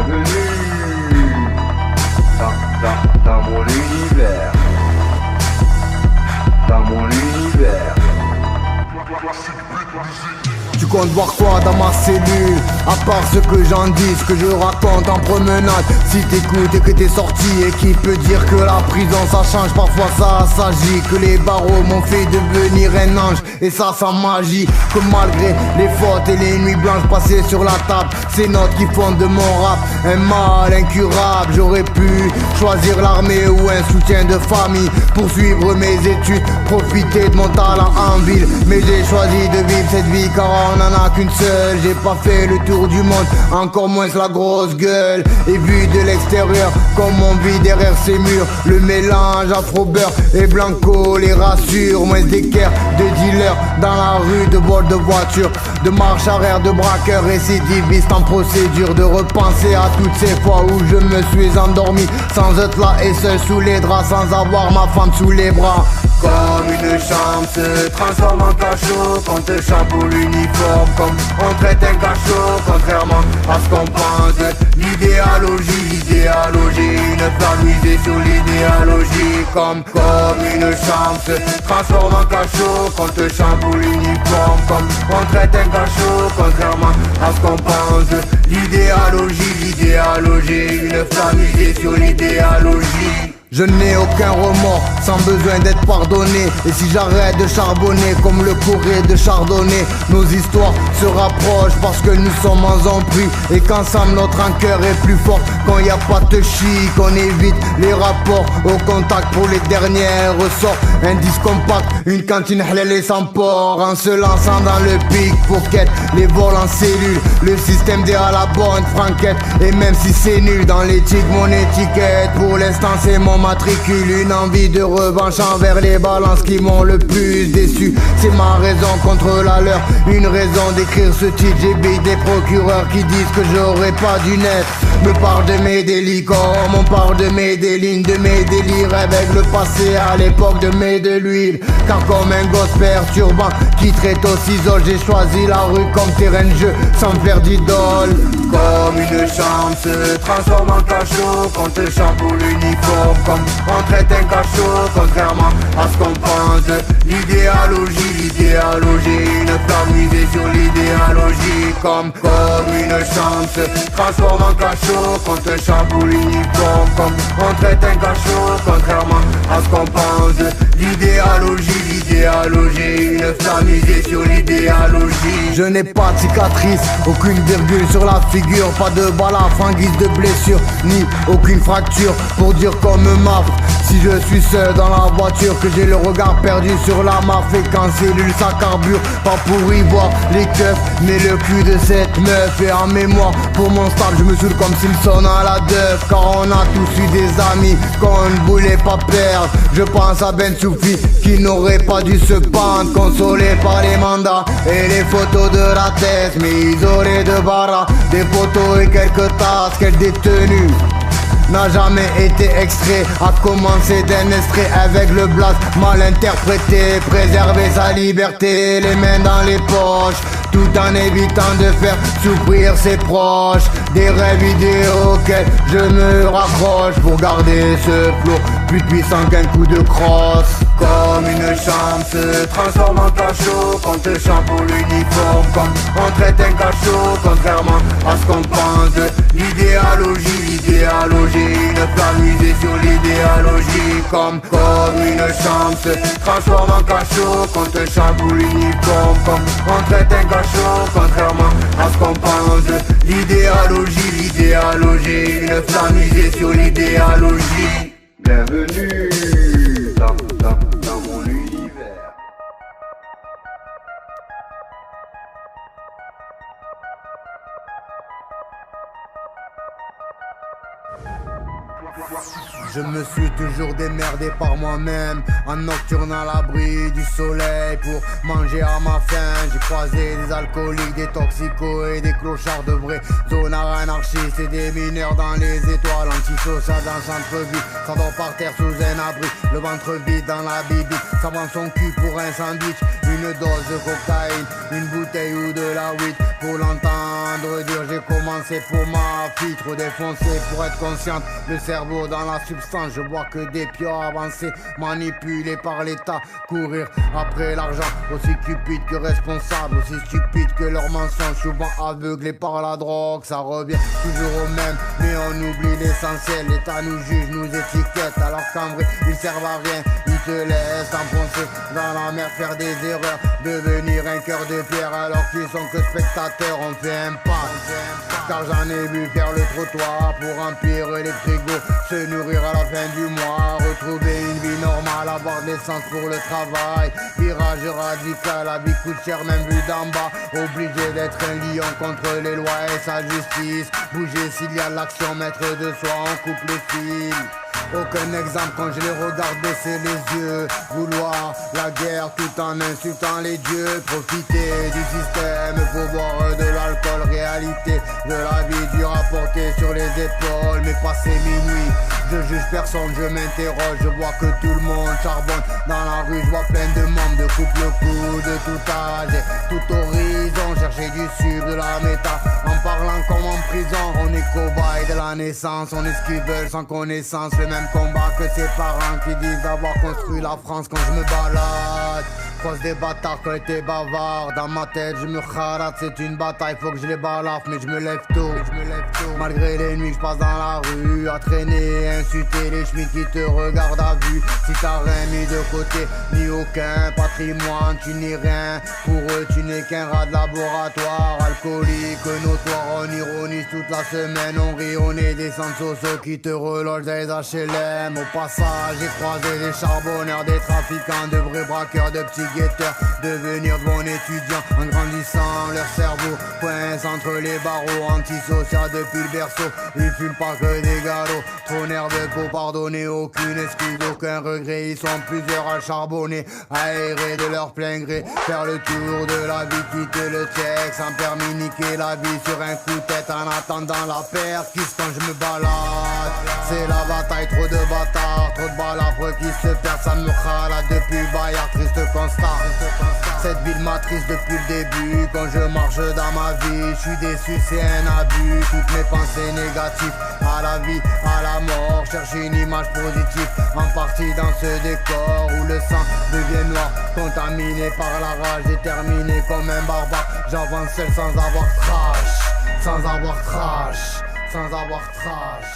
Bienvenue dans mon univers. Dans mon univers. Tu comptes voir quoi dans ma cellule? À part ce que j'en dis, ce que je raconte en promenade. Si t'écoutes et que t'es sorti, et qui peut dire que la prison ça change? Parfois ça s'agit, que les barreaux m'ont fait devenir un ange. Et ça sans magie, que malgré les fautes et les nuits blanches passées sur la table, ces notes qui font de mon rap un mal incurable. J'aurais pu choisir l'armée ou un soutien de famille, poursuivre mes études, profiter de mon talent en ville. Mais j'ai choisi de vivre cette vie car on n'en a qu'une seule. J'ai pas fait le tour du monde, encore moins la grosse gueule. Et vu de l'extérieur, comme on vit derrière ces murs, le mélange afro-beurre et blanco les rassure. Moins d'équerre, de dealers dans la rue, de vol de voiture, de marche arrière, de braqueurs récidivistes en procédure. De repenser à toutes ces fois où je me suis endormi sans être là et seul sous les draps, sans avoir ma femme sous les bras. Comme une chambre se transforme en cachot quand te chamboule l'uniforme, comme on traite un cachot, contrairement à ce qu'on pense. L'idéologie, une flamme misée sur l'idéologie. Comme une chambre se transforme en cachot quand te chamboule l'uniforme, comme on traite un cachot, contrairement à ce qu'on pense. L'idéologie, une flamme misée sur l'idéologie. Je n'ai aucun remords, sans besoin d'être pardonné. Et si j'arrête de charbonner comme le Corée de Chardonnay, nos histoires se rapprochent parce que nous sommes en empris. Et qu'ensemble notre rancœur est plus fort. Quand y a pas de chic, on évite les rapports au contact pour les derniers ressorts. Un disque compact, une cantine halal et sans porc. En se lançant dans le pickpocket, les vols en cellule, le système des à la bonne franquette. Et même si c'est nul dans l'éthique, mon étiquette pour l'instant c'est mon matricule. Une envie de revanche envers les balances qui m'ont le plus déçu. C'est ma raison contre la leur, une raison d'écrire ce titre. J'ai des procureurs qui disent que j'aurais pas dû naître. Me parle de mes délits comme on parle de mes délines, de mes délires avec le passé à l'époque de mes de l'huile. Car comme un gosse perturbant qui traite au ciseau, j'ai choisi la rue comme terrain de jeu sans faire d'idole. Comme une chambre se transforme en cachot quand te chamboule l'uniforme, comme on traite un cachot, contrairement à ce qu'on pense. L'idéologie, une flamme misée sur l'idéologie. Comme une chambre se transforme en cachot quand te chamboule l'uniforme, comme on traite un cachot, contrairement à ce qu'on pense. L'idéologie, une flamme misée sur l'idéologie. Je n'ai pas de cicatrice, aucune virgule sur la figure, pas de balafre en guise de blessure, ni aucune fracture pour dire comme maf. Si je suis seul dans la voiture, que j'ai le regard perdu sur la map, et qu'en cellule ça carbure, pas pour y voir les keufs, mais le cul de cette meuf. Et en mémoire pour mon staff, je me saoule comme Simpson à la Duff, car on a tous eu des amis qu'on ne voulait pas perdre. Je pense à Ben Soufi qui n'aurait pas dû se pendre, consolé par les mandats et les photos de la tête. Mais ils auraient de bara, des photos et quelques tasses. Quel détenu n'a jamais été extrait, à commencer d'un extrait avec le blast mal interprété. Préserver sa liberté, les mains dans les poches, tout en évitant de faire souffrir ses proches. Des rêves idéaux auxquels je me raccroche pour garder ce flot plus puissant qu'un coup de crosse. Comme une chambre se transforme en cachot quand te chamboule l'uniforme, comme on traite un cachot, contrairement à ce qu'on pense. L'idéologie, une flamme misée sur l'idéologie. Comme une chambre se transforme en cachot quand te chamboule l'uniforme, comme on traite un cachot, contrairement à ce qu'on pense. L'idéologie, une flamme misée sur l'idéologie. Bienvenue dans mon univers. Je me suis toujours démerdé par moi-même, en nocturne à l'abri du soleil pour manger à ma faim. J'ai croisé des alcooliques, des toxicos et des clochards de vrai. Zonards anarchistes et des mineurs dans les étoiles. Antisocial dans centre-ville, ça dort par terre sous un abri. Le ventre vide dans la bibite, ça vend son cul pour un sandwich. Une dose de cocaïne, une bouteille ou de la weed. Faut l'entendre dire, j'ai commencé pour ma fille. Trop défoncé pour être consciente. Le cerveau dans la substance, je vois que des pions avancés, manipulés par l'état. Courir après l'argent, aussi cupide que responsable, aussi stupide que leurs mensonges. Souvent aveuglés par la drogue, ça revient toujours au même. Mais on oublie l'essentiel, l'état nous juge, nous étiquette. Alors qu'en vrai, ils servent à rien, ils te laissent enfoncer dans la mer, faire des erreurs, devenir un cœur de pierre. Alors qu'ils sont que spectateurs, on fait un pas. Car j'en ai vu faire le trottoir pour remplir les frigos, se nourrir à la fin du mois, retrouver une vie normale, avoir de l'essence pour le travail. Virage radical, la vie coûte cher même vu d'en bas. Obligé d'être un lion contre les lois et sa justice. Bouger s'il y a l'action, maître de soi, on coupe les fils. Aucun exemple quand je les regarde baisser les yeux. Vouloir la guerre tout en insultant les dieux. Profiter du système, faut boire de l'alcool. Réalité de la vie dure à porter sur les épaules. Mais passé minuit, je juge personne, je m'interroge. Je vois que tout le monde charbonne dans la rue, je vois plein de membres de couple coup de tout âge et tout horizon. Chercher du sucre, de la méta, en parlant comme en prison. On est cobaye de la naissance, on est ce qu'ils veulent sans connaissance. Le même combat que ses parents qui disent avoir construit la France. Quand je me balade, croise des bâtards quand t'es bavard. Dans ma tête je me kharate, c'est une bataille, faut que je les balafre. Mais je me lève tôt, malgré les nuits que je passe dans la rue, à traîner, insulter les chemins qui te regardent à vue. Si t'as rien mis de côté, ni aucun patrimoine, tu n'es rien. Pour eux tu n'es qu'un rat de laboratoire. Alcoolique, notoire, on ironise toute la semaine. On rit, on est des centres sociaux qui te relogent dans les HLM. Au passage j'ai croisé des charbonneurs, des trafiquants, de vrais braqueurs, de petits guetteurs. Devenir de bons étudiants en grandissant, leur cerveau coince entre les barreaux. Antisocial depuis le berceau, ils fument pas que des galops. Trop nerveux pour pardonner, aucune excuse, aucun regret. Ils sont plusieurs à charbonner, aérer de leur plein gré. Faire le tour de la vie, quitter le check sans permis, niquer la vie sur un coup de tête. En attendant la perquise quand je me balade, c'est la bataille, trop de bâtards, trop de balafres qui se perdent. Ça me râle depuis Bayard, triste constat. Cette ville m'attriste depuis le début. Quand je marche dans ma vie, je suis déçu, c'est un abus. Toutes mes pensées négatives, à la vie, à la mort. Cherche une image positive, en partie dans ce décor où le sang devient noir, contaminé par la rage, déterminé comme un barbare. J'avance seul sans avoir trash, sans avoir trash, sans avoir trash.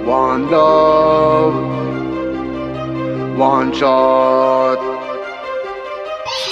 One love, one shot.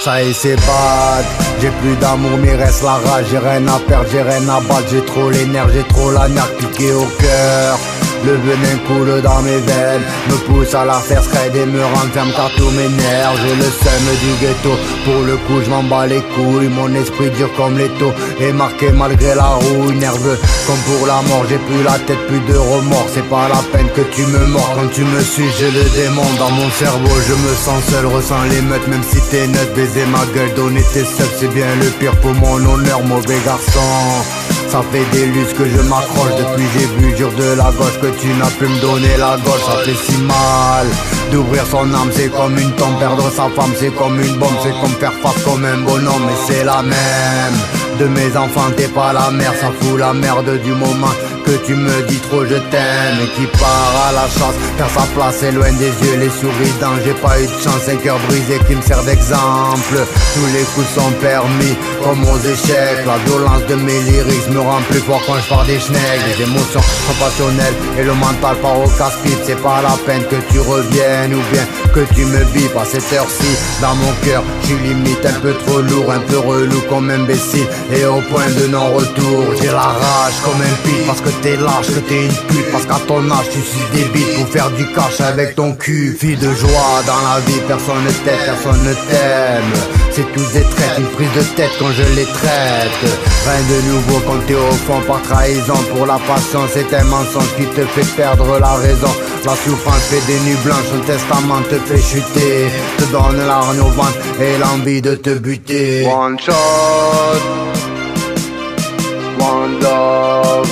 Ça y est c'est bad, j'ai plus d'amour mais reste la rage. J'ai rien à perdre, j'ai rien à battre. J'ai trop les nerfs, j'ai trop la nerf piquée au cœur. Le venin coule dans mes veines, me pousse à la faire scred et me renferme car tout m'énerve. J'ai le seum du ghetto, pour le coup je m'en bats les couilles. Mon esprit dur comme l'étau, est marqué malgré la rouille. Nerveux comme pour la mort, j'ai plus la tête, plus de remords. C'est pas la peine que tu me mords, quand tu me suis j'ai le démon dans mon cerveau. Je me sens seul, ressens l'émeute même si t'es neutre. Baiser ma gueule, donner tes subs, c'est bien le pire pour mon honneur, mauvais garçon. Ça fait des lustres que je m'accroche, depuis j'ai vu dur de la gauche que tu n'as pu me donner la gauche. Ça fait si mal d'ouvrir son âme, c'est comme une tombe. Perdre sa femme c'est comme une bombe, c'est comme faire face comme un bonhomme. Mais c'est la même, de mes enfants t'es pas la mère. Ça fout la merde du moment que tu me dis trop je t'aime. Et qui part à la chasse, car sa place est loin des yeux, les souriants. J'ai pas eu de chance, un cœur brisé qui me sert d'exemple. Tous les coups sont permis, comme aux échecs. La violence de mes lyrics me rend plus fort quand je pars des schnecks. Les émotions sont passionnelles et le mental part au casse-pipe. C'est pas la peine que tu reviennes ou bien que tu me bipes. À cette heure-ci, dans mon cœur, j'suis limite un peu trop lourd, un peu relou comme imbécile et au point de non-retour. J'ai la rage comme un pit parce que t'es lâche, que t'es une pute. Parce qu'à ton âge tu suis débile pour faire du cash avec ton cul. Fille de joie dans la vie, personne ne t'aime, personne ne t'aime. C'est tous des traites, une prise de tête quand je les traite. Rien de nouveau quand t'es au fond par trahison. Pour la passion c'est un mensonge qui te fait perdre la raison. La souffrance fait des nuits blanches, un testament te fait chuter, te donne la hargne au ventre et l'envie de te buter. One shot, one love.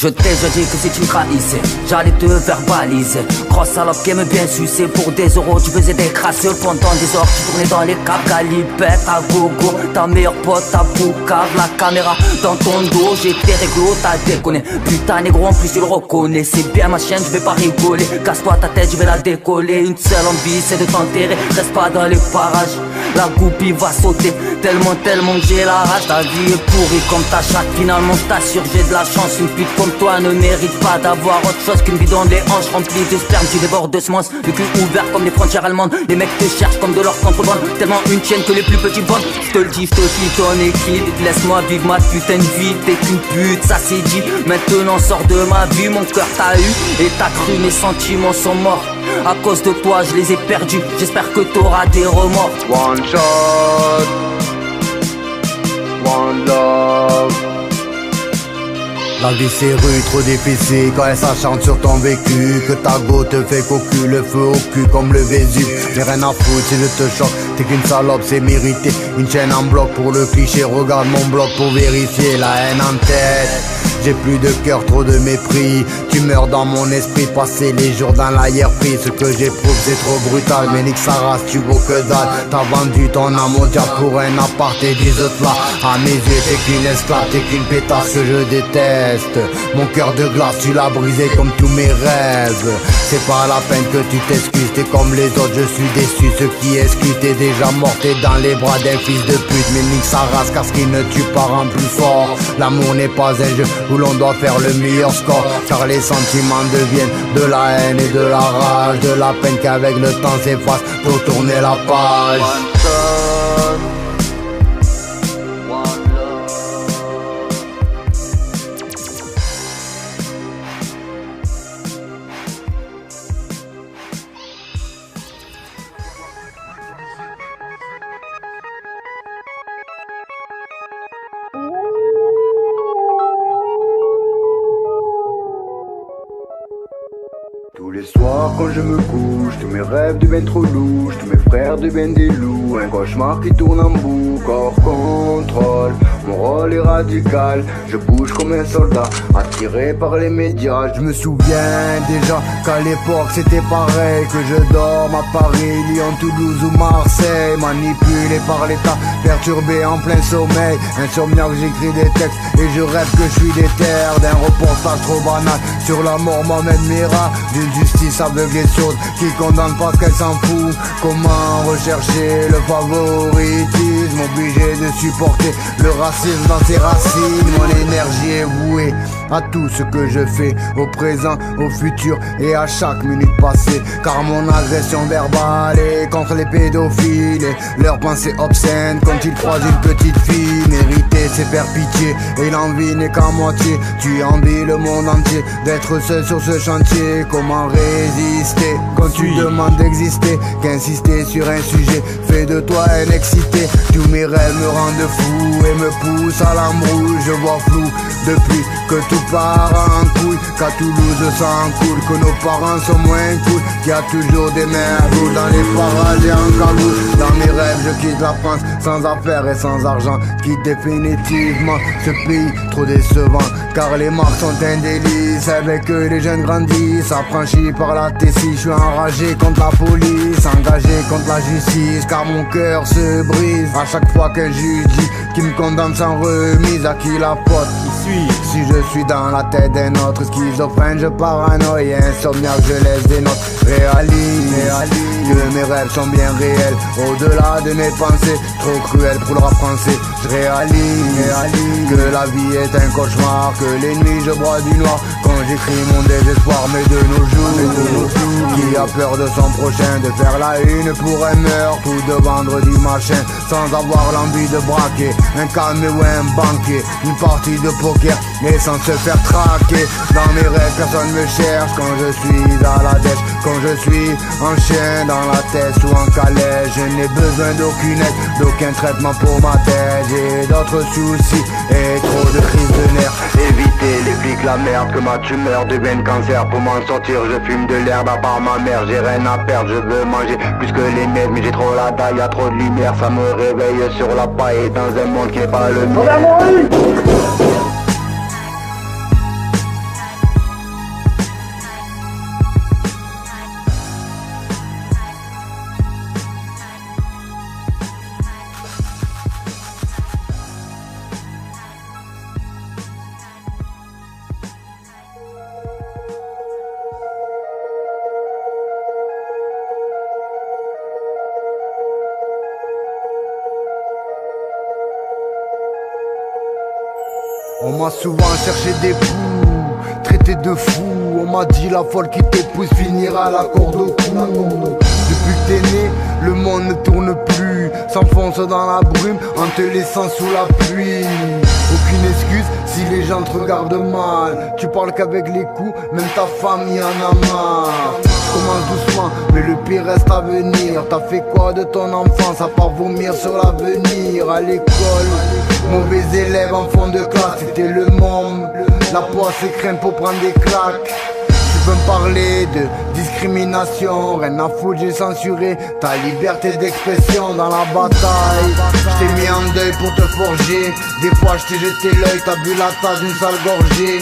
Je t'ai déjà dit que si tu me trahissais, j'allais te verbaliser. Grosse salope qui aime bien sucer. Pour des euros tu faisais des crasseux. Pendant des heures tu tournais dans les caps. Calipette à gogo, ta meilleure pote à boucave. La caméra dans ton dos, j'étais réglo, t'as déconné. Putain négro en plus tu le reconnais. C'est bien ma chienne, je vais pas rigoler. Casse-toi ta tête, je vais la décoller. Une seule envie c'est de t'enterrer. Reste pas dans les parages, la goupille va sauter. Tellement que j'ai la rage. Ta vie est pourrie comme ta chatte. Finalement je t'assure j'ai de la chance. Une pute comme toi ne mérite pas d'avoir autre chose qu'une vie dans les hanches remplie de sperme. Tu débordes de semences, le cul ouvert comme les frontières allemandes. Les mecs te cherchent comme de leur contrebande. Tellement une chaîne que les plus petits vendent. Je te le dis, je te dis ton équipe. Laisse-moi vivre ma putain de vie. T'es qu'une pute, ça c'est dit. Maintenant sors de ma vie. Mon cœur t'a eu et t'as cru, mes sentiments sont morts. À cause de toi je les ai perdus. J'espère que t'auras des remords. One shot, one love. La vie c'est rude, trop difficile quand elle s'achante sur ton vécu. Que ta go te fait cocu, le feu au cul comme le Vésuve. J'ai rien à foutre si je te choque, t'es qu'une salope, c'est mérité. Une chaîne en bloc pour le cliché, regarde mon bloc pour vérifier la haine en tête. J'ai plus de cœur, trop de mépris. Tu meurs dans mon esprit, passer les jours dans l'ailleurs-pris. Ce que j'éprouve c'est trop brutal, mais nique sa race, tu vaux que dalle. T'as vendu ton âme au diable pour un appart et des autres là. À mes yeux t'es qu'une esclave, t'es qu'une pétasse que je déteste. Mon cœur de glace tu l'as brisé comme tous mes rêves. C'est pas la peine que tu t'excuses, t'es comme les autres, je suis déçu. Ceux qui excusent, t'es déjà mort, t'es dans les bras d'un fils de pute. Mais nique sa race car ce qui ne tue pas rend plus fort. L'amour n'est pas un jeu où l'on doit faire le meilleur score. Car les sentiments deviennent de la haine et de la rage. De la peine qu'avec le temps s'efface, faut tourner la page. One shot, one love. Tous les soirs quand je me couche, tous mes rêves deviennent trop louches. Tous mes frères deviennent des loups, un cauchemar qui tourne en boucle. Hors contrôle, mon rôle est radical. Je bouge comme un soldat, attiré par les médias. Je me souviens déjà qu'à l'époque c'était pareil. Que je dorme à Paris, Lyon, Toulouse ou Marseille. Manipulé par l'état, perturbé en plein sommeil. Insomniaque, j'écris des textes et je rêve que je suis déter d'un reportage trop banal sur la mort Mohamed Merah. D'une justice aveugle et sourde qui condamne parce qu'elle s'en fout. Comment rechercher le favoritisme, obligé de supporter le racisme dans ses racines. Mon énergie est vouée à tout ce que je fais, au présent, au futur et à chaque minute passée. Car mon agression verbale est contre les pédophiles et leurs pensées obscènes quand ils croisent une petite fille. Mériter c'est faire pitié et l'envie n'est qu'à moitié. Tu envies le monde entier d'être seul sur ce chantier. Comment résister quand tu demandes d'exister, qu'insister sur un sujet fait de toi un excité. Tous mes rêves me rendent fou et me poussent à l'embrouille. Je vois flou depuis que tout part en couille, qu'à Toulouse ça en coule, que nos parents sont moins cool, qu'il y a toujours des merdes dans les parages et en cagoule. Dans mes rêves je quitte la France sans affaires et sans argent, quitte définitivement ce pays trop décevant. Car les marques sont un délice, avec eux les jeunes grandissent. Affranchis par la Tessie, je suis enragé contre la police, engagé contre la justice, car mon cœur se brise à chaque fois qu'un juge dit qu'il me condamne sans remise. À qui la faute? Si je suis dans la tête d'un autre, schizophrène, je paranoïe, insomniaque, je laisse des notes. Réalise que mes rêves sont bien réels, au-delà de mes pensées, trop cruelles pour le rap français. Je réalise que la vie est un cauchemar, que les nuits je bois du noir quand j'écris mon désespoir. Mais de nos jours, qui a peur de son prochain, de faire la une pour un meurtre ou de vendre du machin, sans avoir l'envie de braquer un calme ou un banquier, une partie de poker et sans se faire traquer. Dans mes rêves personne me cherche quand je suis à la dèche, quand je suis en chien dans la tête ou en calèche. Je n'ai besoin d'aucune aide, d'aucun traitement pour ma tête. J'ai d'autres soucis et trop de crises de nerfs. Éviter les flics, la merde, que ma tumeur devienne cancer. Pour m'en sortir je fume de l'herbe à part ma mère. J'ai rien à perdre, je veux manger plus que les miettes, mais j'ai trop la dalle, y'a trop de lumière. Ça me réveille sur la paille dans un monde qui n'est pas le mien. On m'a souvent cherché des poux, traité de fou. On m'a dit la folle qui t'épouse finira la corde au cou. Depuis que t'es né, le monde ne tourne plus, s'enfonce dans la brume en te laissant sous la pluie. Aucune excuse si les gens te regardent mal. Tu parles qu'avec les coups, même ta famille en a marre. Commence doucement, mais le pire reste à venir. T'as fait quoi de ton enfance à part vomir sur l'avenir? À l'école, mauvais élève en fond de classe, c'était le môme. La poisse et crème pour prendre des claques. Tu peux me parler de discrimination, rien à foutre, j'ai censuré ta liberté d'expression dans la bataille. J't'ai mis en deuil pour te forger, des fois j't'ai jeté l'œil, t'as bu la tasse d'une sale gorgée.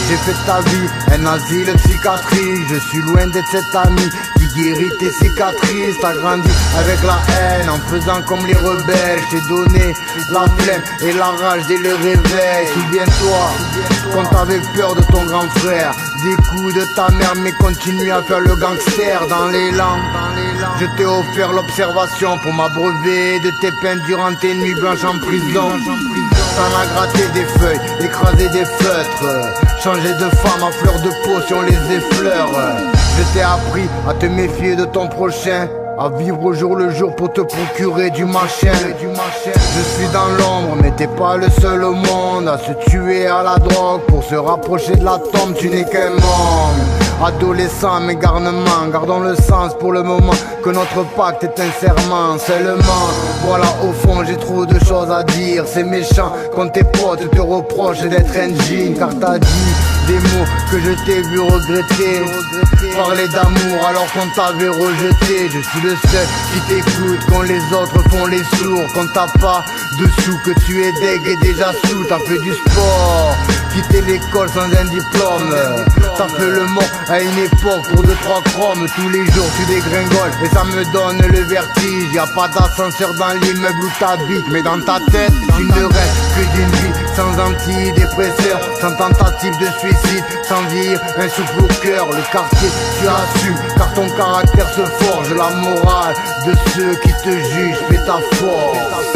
J'ai fait de ta vie un asile psychiatrique, je suis loin d'être cet ami qui guérit tes cicatrices. T'as grandi avec la haine en faisant comme les rebelles, j't'ai donné la flemme et la rage dès le réveil. Souviens-toi quand t'avais peur de ton grand frère, des coups de ta mère mais continue à faire le gangster dans les langues. Je t'ai offert l'observation pour m'abreuver de tes peines durant tes nuits blanches en prison. T'en as gratté des feuilles, écrasé des feutres, changé de femme à fleur de peau si on les effleure. Je t'ai appris à te méfier de ton prochain, à vivre au jour le jour pour te procurer du machin. Je suis dans l'ombre mais t'es pas le seul au monde à se tuer à la drogue pour se rapprocher de la tombe. Tu n'es qu'un monde adolescent mais garnement, gardons le sens pour le moment que notre pacte est un serment seulement. Voilà au fond j'ai trop de choses à dire. C'est méchant quand tes potes te reprochent d'être un jean, car t'as dit des mots que je t'ai vu regretter. Parler d'amour alors qu'on t'avait rejeté. Je suis le seul qui t'écoute quand les autres font les sourds. Quand t'as pas de sous, que tu es deg et déjà sous. T'as fait du sport, quitté l'école sans un diplôme. T'as fait le mort à une époque pour 2-3 chromes. Tous les jours tu dégringoles et ça me donne le vertige. Y'a pas d'ascenseur dans l'immeuble où t'habites, mais dans ta tête tu ne restes que d'une vie sans antidépresseur, sans tentative de suicide, sans vivre un souffle au cœur. Le quartier tu assumes car ton caractère se forge. La morale de ceux qui te jugent fait ta force.